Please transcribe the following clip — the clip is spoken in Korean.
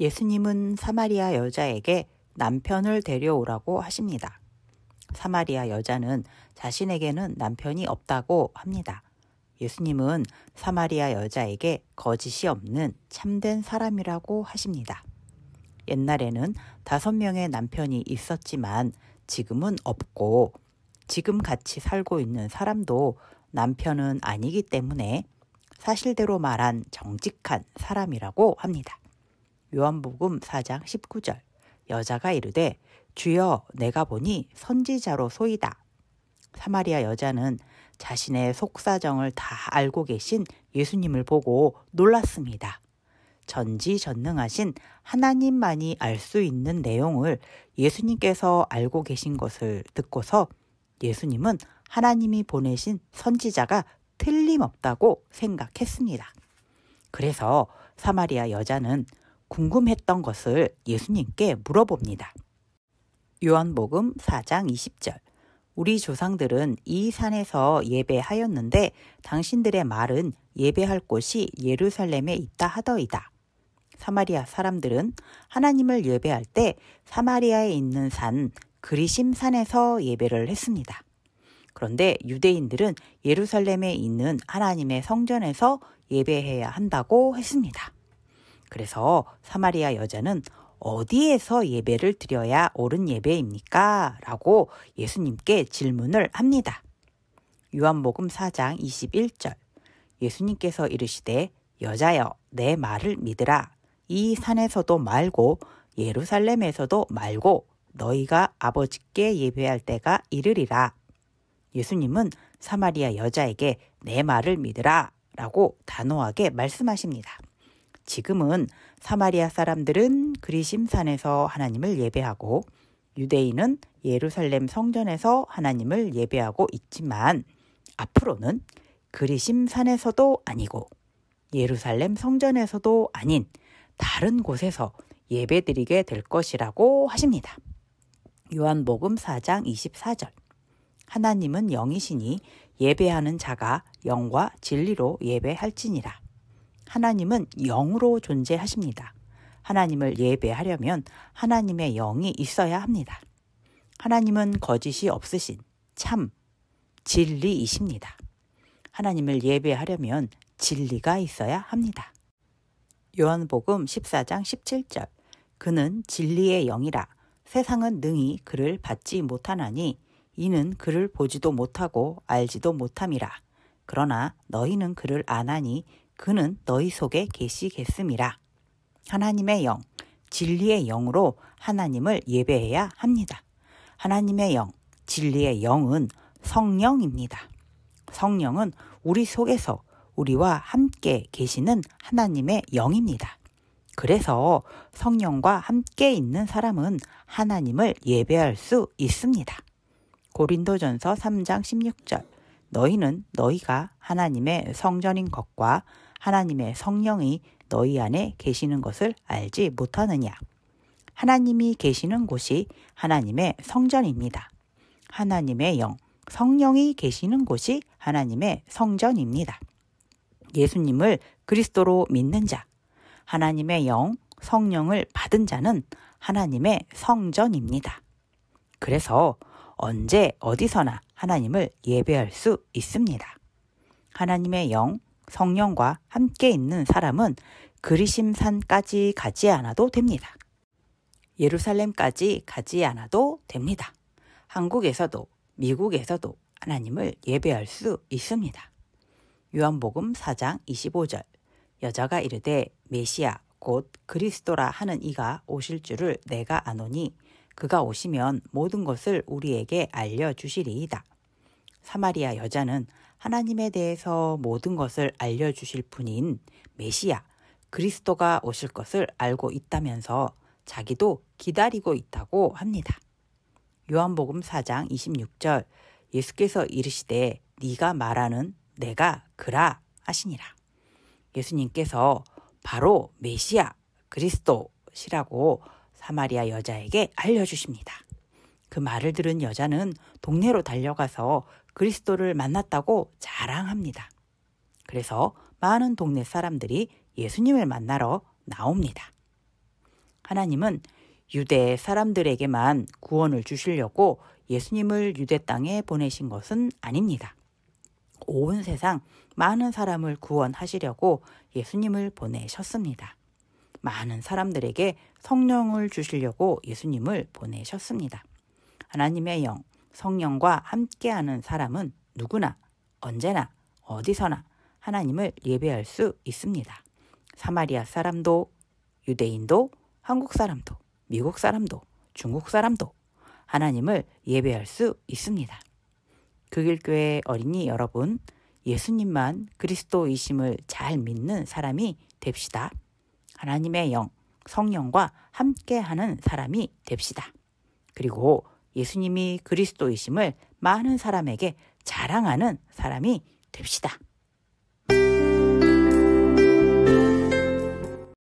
예수님은 사마리아 여자에게 남편을 데려오라고 하십니다. 사마리아 여자는 자신에게는 남편이 없다고 합니다. 예수님은 사마리아 여자에게 거짓이 없는 참된 사람이라고 하십니다. 옛날에는 5명의 남편이 있었지만 지금은 없고 지금 같이 살고 있는 사람도 남편은 아니기 때문에 사실대로 말한 정직한 사람이라고 합니다. 요한복음 4장 19절 여자가 이르되 주여 내가 보니 선지자로 소이다. 사마리아 여자는 자신의 속사정을 다 알고 계신 예수님을 보고 놀랐습니다. 전지전능하신 하나님만이 알 수 있는 내용을 예수님께서 알고 계신 것을 듣고서 예수님은 하나님이 보내신 선지자가 틀림없다고 생각했습니다. 그래서 사마리아 여자는 궁금했던 것을 예수님께 물어봅니다. 요한복음 4장 20절 우리 조상들은 이 산에서 예배하였는데 당신들의 말은 예배할 곳이 예루살렘에 있다 하더이다. 사마리아 사람들은 하나님을 예배할 때 사마리아에 있는 산 그리심 산에서 예배를 했습니다. 그런데 유대인들은 예루살렘에 있는 하나님의 성전에서 예배해야 한다고 했습니다. 그래서 사마리아 여자는 어디에서 예배를 드려야 옳은 예배입니까? 라고 예수님께 질문을 합니다. 요한복음 4장 21절 예수님께서 이르시되 여자여 내 말을 믿으라. 이 산에서도 말고 예루살렘에서도 말고 너희가 아버지께 예배할 때가 이르리라. 예수님은 사마리아 여자에게 내 말을 믿으라 라고 단호하게 말씀하십니다. 지금은 사마리아 사람들은 그리심산에서 하나님을 예배하고 유대인은 예루살렘 성전에서 하나님을 예배하고 있지만 앞으로는 그리심산에서도 아니고 예루살렘 성전에서도 아닌 다른 곳에서 예배드리게 될 것이라고 하십니다. 요한복음 4장 24절 하나님은 영이시니 예배하는 자가 영과 진리로 예배할지니라. 하나님은 영으로 존재하십니다. 하나님을 예배하려면 하나님의 영이 있어야 합니다. 하나님은 거짓이 없으신 참 진리이십니다. 하나님을 예배하려면 진리가 있어야 합니다. 요한복음 14장 17절 그는 진리의 영이라 세상은 능히 그를 받지 못하나니 이는 그를 보지도 못하고 알지도 못함이라. 그러나 너희는 그를 아나니 그는 너희 속에 계시겠음이라. 하나님의 영, 진리의 영으로 하나님을 예배해야 합니다. 하나님의 영, 진리의 영은 성령입니다. 성령은 우리 속에서 우리와 함께 계시는 하나님의 영입니다. 그래서 성령과 함께 있는 사람은 하나님을 예배할 수 있습니다. 고린도전서 3장 16절 너희는 너희가 하나님의 성전인 것과 하나님의 성령이 너희 안에 계시는 것을 알지 못하느냐. 하나님이 계시는 곳이 하나님의 성전입니다. 하나님의 영, 성령이 계시는 곳이 하나님의 성전입니다. 예수님을 그리스도로 믿는 자, 하나님의 영, 성령을 받은 자는 하나님의 성전입니다. 그래서 언제 어디서나 하나님을 예배할 수 있습니다. 하나님의 영, 성령과 함께 있는 사람은 그리심산까지 가지 않아도 됩니다. 예루살렘까지 가지 않아도 됩니다. 한국에서도 미국에서도 하나님을 예배할 수 있습니다. 요한복음 4장 25절 여자가 이르되 메시아 곧 그리스도라 하는 이가 오실 줄을 내가 아노니 그가 오시면 모든 것을 우리에게 알려주시리이다. 사마리아 여자는 하나님에 대해서 모든 것을 알려주실 분인 메시아 그리스도가 오실 것을 알고 있다면서 자기도 기다리고 있다고 합니다. 요한복음 4장 26절 예수께서 이르시되 네가 말하는 내가 그라 하시니라. 예수님께서 바로 메시아 그리스도시라고 사마리아 여자에게 알려주십니다. 그 말을 들은 여자는 동네로 달려가서 그리스도를 만났다고 자랑합니다. 그래서 많은 동네 사람들이 예수님을 만나러 나옵니다. 하나님은 유대 사람들에게만 구원을 주시려고 예수님을 유대 땅에 보내신 것은 아닙니다. 온 세상 많은 사람을 구원하시려고 예수님을 보내셨습니다. 많은 사람들에게 성령을 주시려고 예수님을 보내셨습니다. 하나님의 영, 성령과 함께하는 사람은 누구나, 언제나, 어디서나 하나님을 예배할 수 있습니다. 사마리아 사람도, 유대인도, 한국 사람도, 미국 사람도, 중국 사람도 하나님을 예배할 수 있습니다. 극일교회 어린이 여러분, 예수님만 그리스도이심을 잘 믿는 사람이 됩시다. 하나님의 영, 성령과 함께하는 사람이 됩시다. 그리고 예수님이 그리스도이심을 많은 사람에게 자랑하는 사람이 됩시다.